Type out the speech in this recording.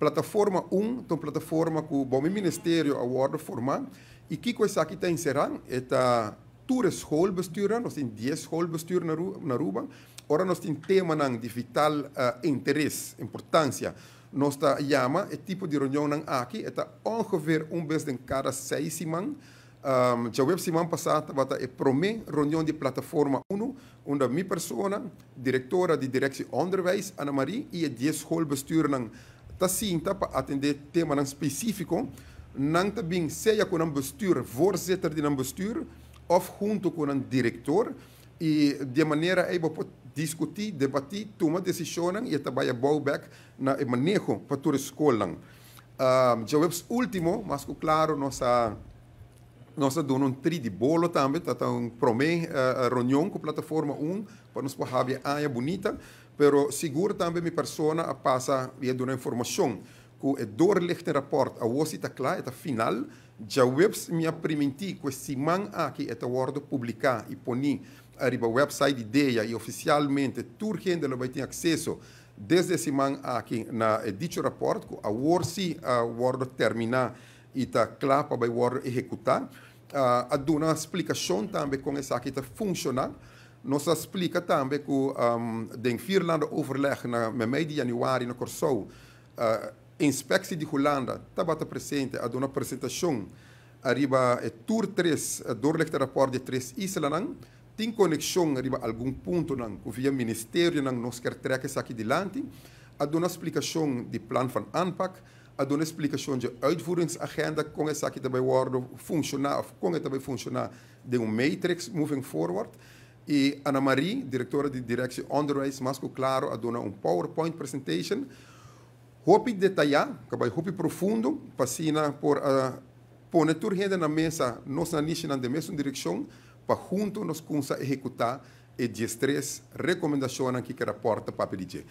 Plataforma 1, então plataforma que o bom ministério awarda formar, e que coisa aqui está inserando, é tour schoolbestuur, nós temos 10 schoolbestuur na Aruba, ora nós temos tema de vital interesse, importância. Nós chama o tipo de reunião aqui, é ongeveer vez em cada 6 semanas. Já a semana passada, é a primeira reunião de plataforma 1, onde minha pessoa, diretora de direção onderwijs, Ana Marie, e 10 schoolbestuur está sim para atender tema específico, não também seja com um bestuur, voorzitter de um bestuur, ou junto com um diretor, e de maneira aí pode discutir, debater, tomar decisões e também bouwback na manejo para toda a escola. Já o último, mas claro, nós damos de bolo também, está um primeira reunião com a plataforma 1, para nós poder área bonita, pero seguro também minha pessoa passa e dar informação que o doorlichte rapport a você está claro, está final, já minha primenti que semana aqui está word publicar e ponir arriba website ideia e oficialmente toda gente vai ter acesso desde semana aqui na dicho rapport que a word terminar e está claro para o word executar. A dar uma explicação também como essa aqui está funcionando. Nós explica também que den Finlândia overleg na mei de januari na Corsou, inspectie de Holanda estava presente a dar uma apresentação arriba tour 3, doorlichte rapport de 3 islas, tem conexão arriba algum ponto que via ministério nós quer trekken isso aqui adiante, a dar uma explicação de plan van aanpak, a dar uma explicação de uitvoeringsagenda, como essa aqui também vai funcionar, como também funcionar de matrix moving forward. E Ana Marie, diretora de direção onderwijs, mais claro, a dar uma PowerPoint presentation, hopi detalhar, hopi profundo, passina por pôr tudo gente na mesa, nós na niche na mesma direção, para junto nós começar a executar e 13 recomendações que a porta para pedir.